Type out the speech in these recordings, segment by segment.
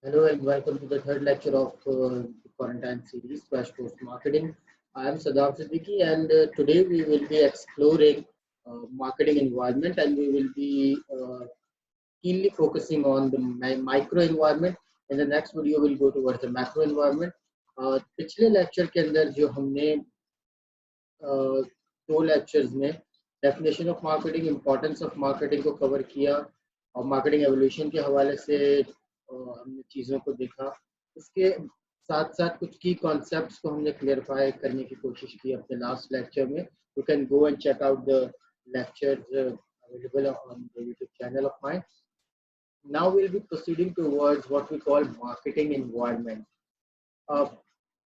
Hello and welcome to the third lecture of the quarantine series, Crash Course Marketing. I am Sadaf Siddiqui, and today we will be exploring marketing environment, and we will be keenly focusing on the micro environment. In the next video, we'll go towards the macro environment. पिछले lecture के अंदर जो हमने दो lectures में definition of marketing, importance of marketing को cover किया और मार्केटिंग एवोल्यूशन के हवाले से हमने चीज़ों को देखा। इसके साथ साथ कुछ की कॉन्सेप्ट्स को हमने क्लियरफाई करने की कोशिश की अपने लास्ट लेक्चर में। You can go and check out the lectures available on the YouTube channel of mine. Now we'll be proceeding towards what we call marketing environment. Uh,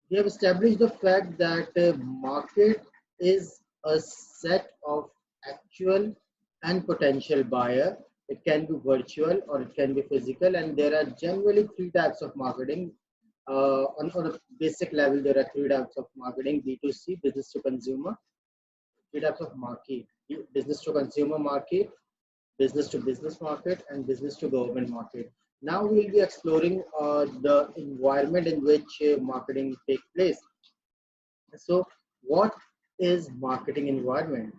we have established the fact that market is a set of actual and potential buyer. It can be virtual or it can be physical, and there are generally three types of marketing. On a basic level, there are three types of marketing: B2C, business to consumer; three types of market: business to consumer market, business to business market, and business to government market. Now we will be exploring the environment in which marketing takes place. So what is marketing environment?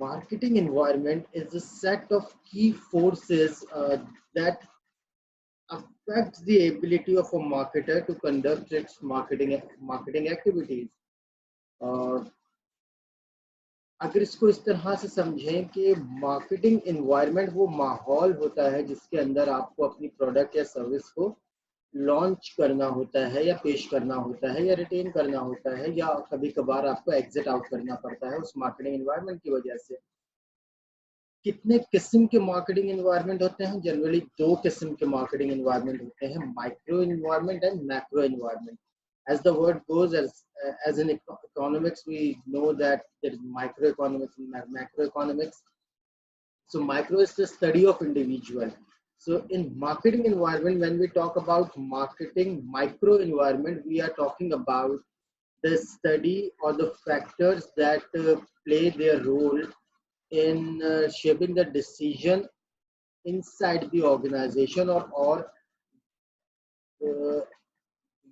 Marketing environment is a set of key forces that affects the ability of a marketer to conduct its marketing activities. Uh, अगर इसको इस तरह से समझें कि marketing environment वो माहौल होता है जिसके अंदर आपको अपनी प्रोडक्ट या सर्विस को लॉन्च करना होता है या पेश करना होता है या रिटेन करना होता है या कभी कभार आपको एग्जिट आउट करना पड़ता है उस मार्केटिंग इन्वायरमेंट की वजह से। कितने किस्म के मार्केटिंग इन्वायरमेंट होते हैं? जनरली दो किस्म के मार्केटिंग इन्वायरमेंट होते हैं, micro environment and macro environment. As the word goes, as in economics, we know that there is microeconomics and macroeconomics. So micro is the study of individual. So in marketing environment, when we talk about marketing micro environment, we are talking about the study or the factors that play their role in shaping the decision inside the organization or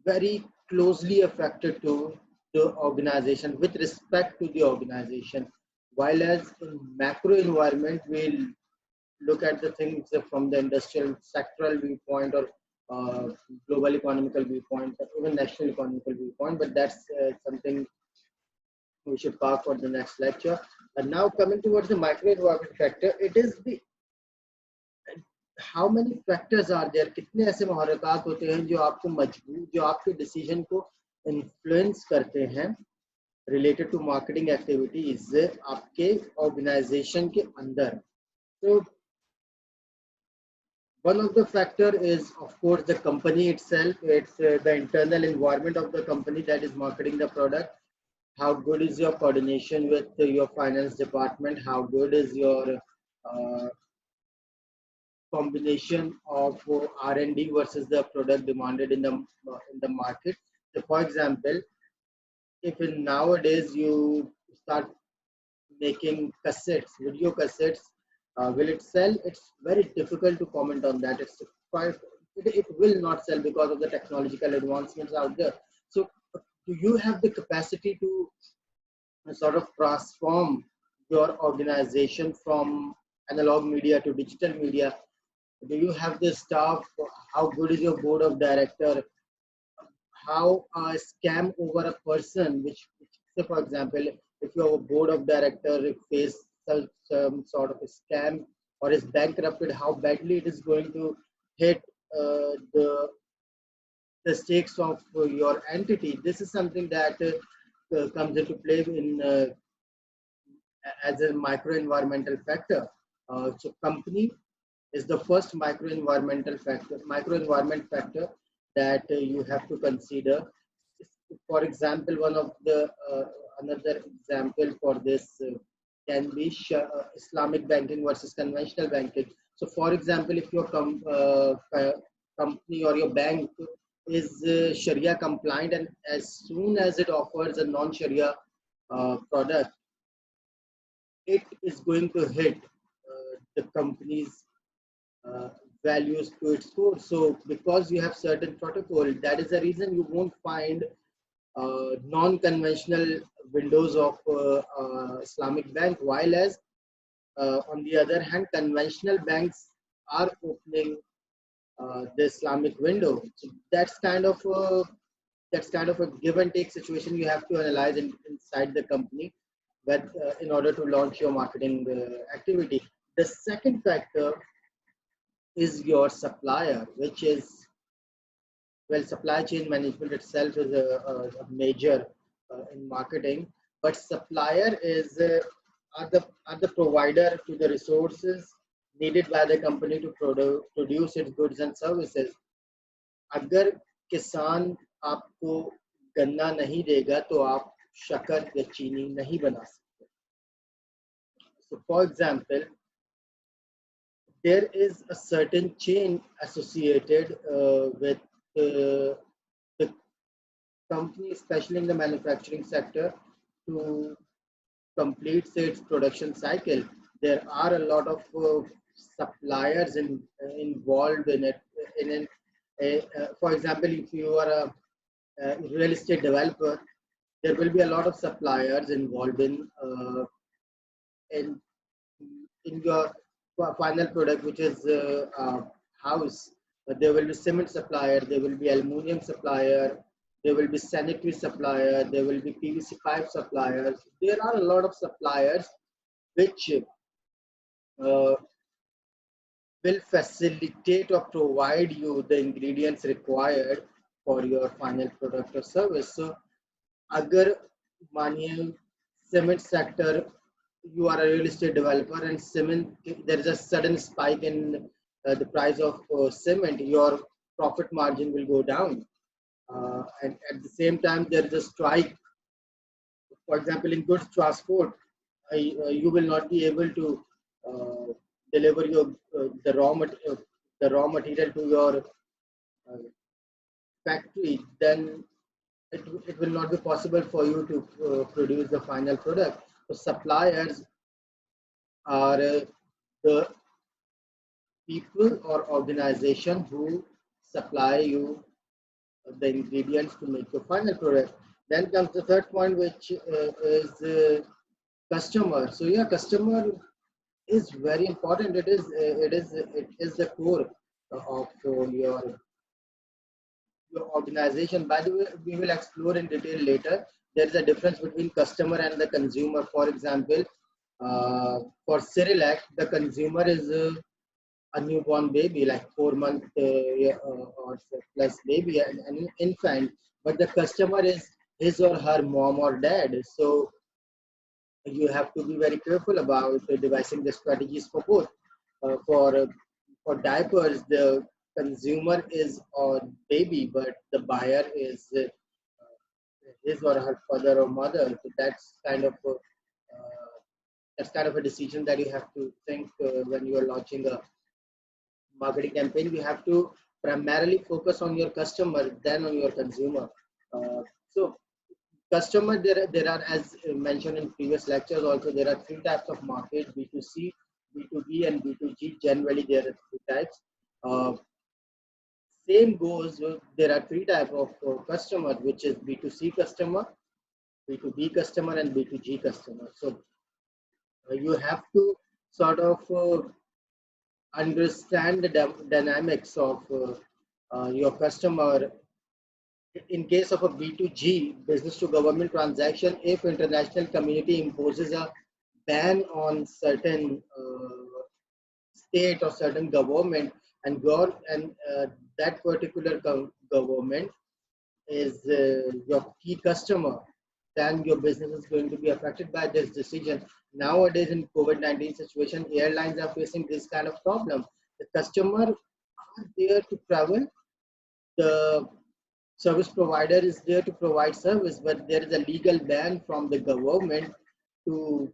very closely affected to the organization with respect to the organization. While as in macro environment, we'll look at the things from the industrial sectoral viewpoint or global economical viewpoint or even national economical viewpoint, but that's something we should park for the next lecture. And now coming towards the micro environment factor, it is the how many factors are there, कितने ऐसे महरकात होते हैं जो आपको मजबूर जो आपके decision को इन्फ्लुएंस करते हैं रिलेटेड टू मार्केटिंग एक्टिविटीज आपके ऑर्गेनाइजेशन के अंदर. So one of the factor is of course the company itself. It's the internal environment of the company that is marketing the product. How good is your coordination with your finance department? How good is your combination of R&D versus the product demanded in the market? So for example, if in nowadays you start making cassettes, video cassettes, will it sell? It's very difficult to comment on that. It will not sell because of the technological advancements out there. So do you have the capacity to sort of transform your organization from analog media to digital media? Do you have the staff? How good is your board of director? How a scam over a person, which say for example, if your board of director face some sort of a scam or is bankrupted, how badly it is going to hit the stakes of your entity. This is something that comes into play in as a micro environmental factor. So company is the first micro environment factor that you have to consider. For example, one of the another example for this can be Islamic banking versus conventional banking. So for example, if your company or your bank is Sharia compliant, and as soon as it offers a non-Sharia product, it is going to hit the company's values to its core. So because you have certain protocol, that is the reason you won't find non-conventional windows of Islamic bank, while as on the other hand, conventional banks are opening the Islamic window. So that's kind of a give and take situation you have to analyze inside the company, but in order to launch your marketing activity. The second factor is your supplier, which is, well, supply chain management itself is a major in marketing, but supplier is are the provider to the resources needed by the company to produce its goods and services. अगर किसान आपको गन्ना नहीं देगा तो आप शक्कर या चीनी नहीं बना सकते. So for example, there is a certain chain associated with the company, especially in the manufacturing sector, to complete its production cycle. There are a lot of suppliers involved in it. For example, if you are a real estate developer, there will be a lot of suppliers involved in in your final product, which is house. There will be cement supplier, there will be aluminum supplier, there will be sanitary supplier, there will be PVC pipe suppliers. There are a lot of suppliers which uh, will facilitate or provide you the ingredients required for your final product or service. So, agar मानिए cement sector, you are a real estate developer and cement, there is a sudden spike in the price of cement, your profit margin will go down. And at the same time, there is a strike. For example, in goods transport, you will not be able to uh, deliver your the raw material to your factory. Then it will not be possible for you to produce the final product. So suppliers are the people or organization who supply you the ingredients to make your final product. Then comes the third point, which is customer. So yeah, customer is very important. It is the core of your organization. By the way, we will explore in detail later. There is a difference between customer and the consumer. For example, for Cyrilac, the consumer is a newborn baby, like 4 month yeah, or plus baby, an infant, but the customer is his or her mom or dad. So you have to be very careful about devising the strategies for both. For diapers, the consumer is a baby, but the buyer is his or her father or mother. So that's kind of a decision that you have to think when you are launching a marketing campaign. You have to primarily focus on your customer than on your consumer. So customer, there are, as mentioned in previous lectures also, there are three types of market: B2C, B2B, and B2G. Generally there are three types. uh, Same goes, there are three types of customer, which is B2C customer, B2B customer, and B2G customer. So you have to sort of understand the dynamics of your customer. In case of a B2G, business to government transaction, if international community imposes a ban on certain state or certain government, and that particular government is your key customer, then your business is going to be affected by this decision. Nowadays, in COVID-19 situation, airlines are facing this kind of problem. The customer are there to travel. The service provider is there to provide service, but there is a legal ban from the government to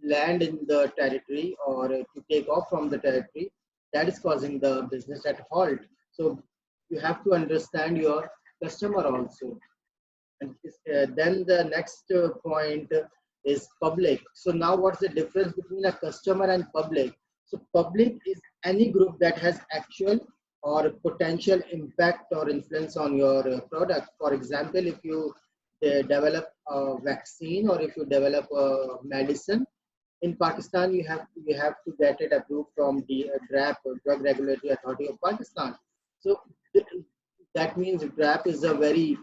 land in the territory or to take off from the territory. That is causing the business at halt. So you have to understand your customer also. And then the next point is public. So now what's the difference between a customer and public? So public is any group that has actual or potential impact or influence on your product. For example, if you develop a vaccine or if you develop a medicine in Pakistan, you have to get it approved from the DRAP, Drug Regulatory Authority of Pakistan. So that means DRAP is a very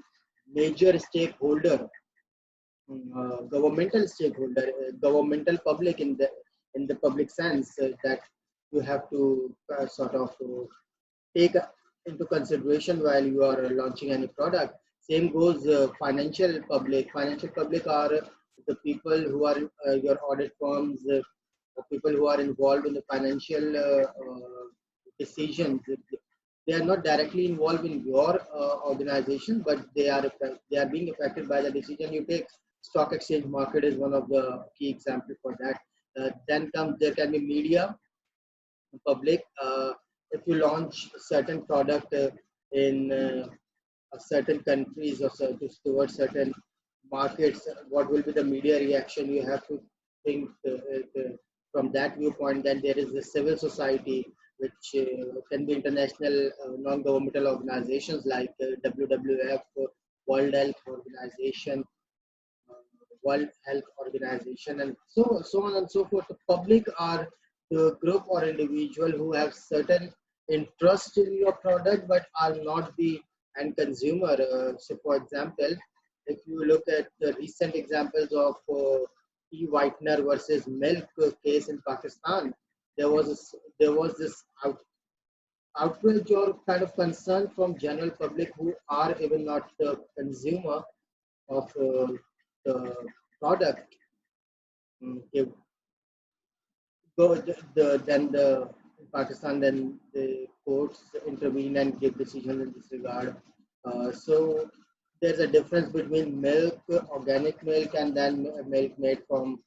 major stakeholder, governmental stakeholder, governmental public in the public sense, that you have to sort of take into consideration while you are launching any product. Same goes financial public. Financial public are the people who are your audit firms, people who are involved in the financial decisions. They are not directly involved in your organization, but they are being affected by the decision you take. Stock exchange market is one of the key examples for that. Then comes there can be media, public. If you launch a certain product in certain countries or towards certain markets, what will be the media reaction? You have to think from that viewpoint. Then there is the civil society, which can be international non-governmental organizations like WWF, World Health Organization, World Health Organization, and so on and so forth. The public are the group or individual who have certain interest in your product but are not the end consumer. So, for example, if you look at the recent examples of tea whitener versus milk case in Pakistan, there was this outrage or kind of concern from general public who are even not the consumer of the product. They go then the Pakistan, then the courts intervene and give decision in this regard. So there's a difference between milk, organic milk, and then milk made from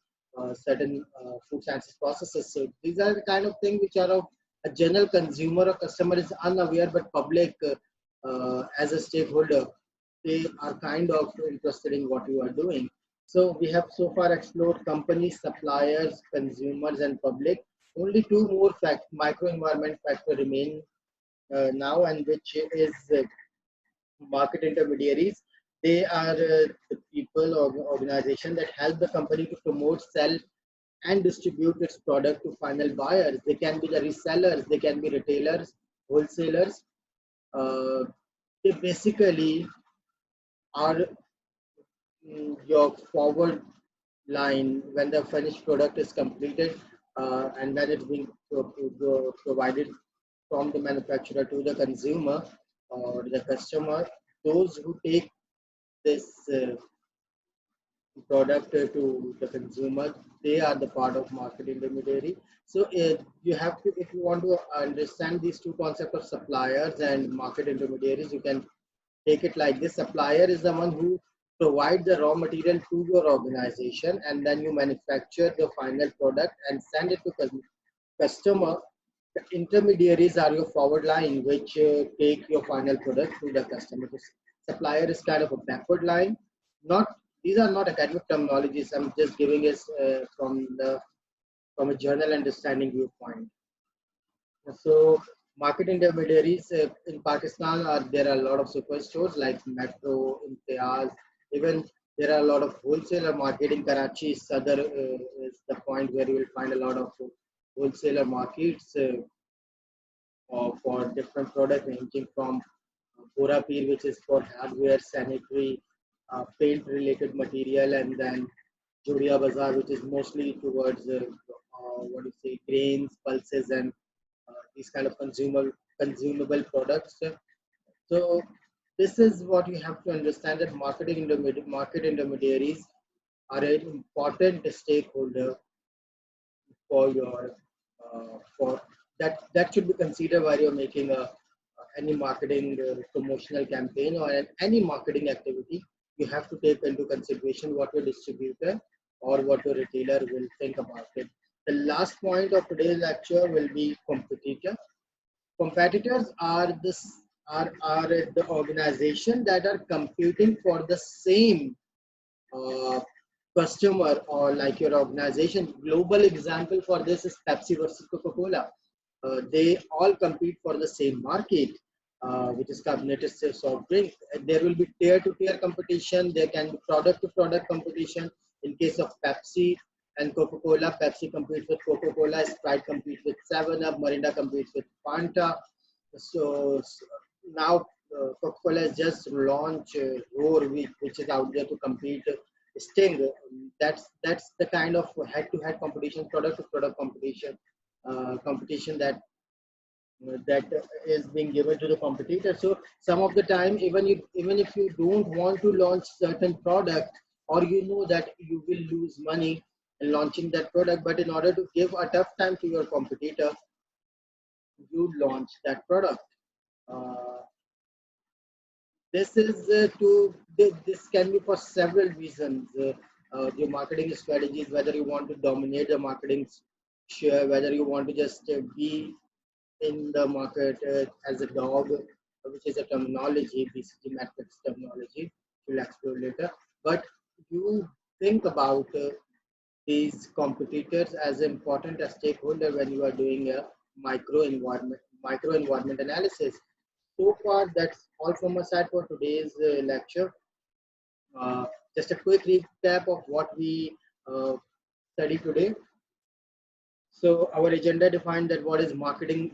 certain food sciences processes. So these are the kind of things which are of a general consumer or customer is unaware, but public as a stakeholder, they are kind of interested in what you are doing. So we have so far explored companies, suppliers, consumers, and public. Only two more microenvironment factor remain now, and which is market intermediaries. They are the people or organization that help the company to promote, sell, and distribute its product to final buyers. They can be the resellers, they can be retailers, wholesalers. Uh, they basically are your forward line when the finished product is completed and when it's being provided from the manufacturer to the consumer or the customer. Those who take this product to the consumer, they are the part of market intermediary. So you have to, if you want to understand these two concepts of suppliers and market intermediaries, you can take it like this. Supplier is the one who provides the raw material to your organization, and then you manufacture the final product and send it to customer. The intermediaries are your forward line, which take your final product to the customer. The supplier is kind of a backward line. Not These are not academic terminologies. I'm just giving it from a journal understanding viewpoint. So market intermediaries in Pakistan are there are a lot of superstores like Metro, Imtiaz. Even there are a lot of wholesaler market in Karachi. Sadr is the point where you will find a lot of wholesaler markets for different products ranging from Pir, which is for hardware, sanitary, paint related material, and then Jodia Bazaar, which is mostly towards what do you say, grains, pulses, and these kind of consumable products. So this is what you have to understand, that market intermediaries are an important stakeholder for your for that should be considered while you're making any marketing promotional campaign or any marketing activity. You have to take into consideration what your distributor or what your retailer will think about it. The last point of today's lecture will be competitor. Competitors are the organization that are competing for the same uh, customer or like your organization. Global example for this is Pepsi versus Coca-Cola. they all compete for the same market, which is carbonated soft drink. And there will be tier-to-tier competition. There can be product-to-product competition. In case of Pepsi and Coca-Cola, Pepsi competes with Coca-Cola, Sprite competes with 7-Up, Mirinda competes with Fanta. So now Coca-Cola has just launched Roar, which is out there to compete. Sting. That's the kind of head-to-head competition, product-to-product competition that is being given to the competitor. So some of the time, even if you don't want to launch certain product, or you know that you will lose money in launching that product, but in order to give a tough time to your competitor, you launch that product. Uh, this is this can be for several reasons. Your marketing strategies, whether you want to dominate the marketing share, whether you want to just be in the market as a dog, which is a terminology, BCG metrics terminology. We'll explore later. But you think about these competitors as important a stakeholder when you are doing a micro environment analysis. So far, that's all from my side for today's lecture. Uh, just a quick recap of what we studied today. So our agenda defined that what is marketing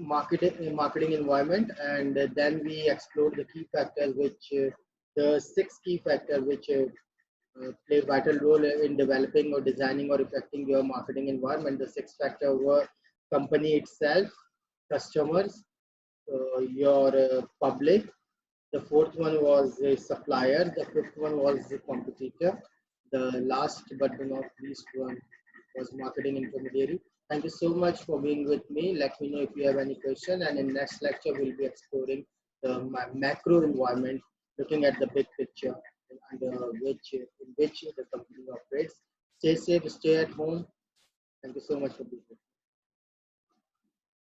environment, and then we explored the key factors, which the 6 key factors which play vital role in developing or designing or affecting your marketing environment. The 6 factors were company itself, customers, your public. The fourth one was a supplier. The fifth one was the competitor. The last but not least one was marketing intermediary. Thank you so much for being with me. Let me know if you have any question. And in next lecture, we'll be exploring the macro environment, looking at the big picture under which the company operates. Stay safe, stay at home. Thank you so much for being here.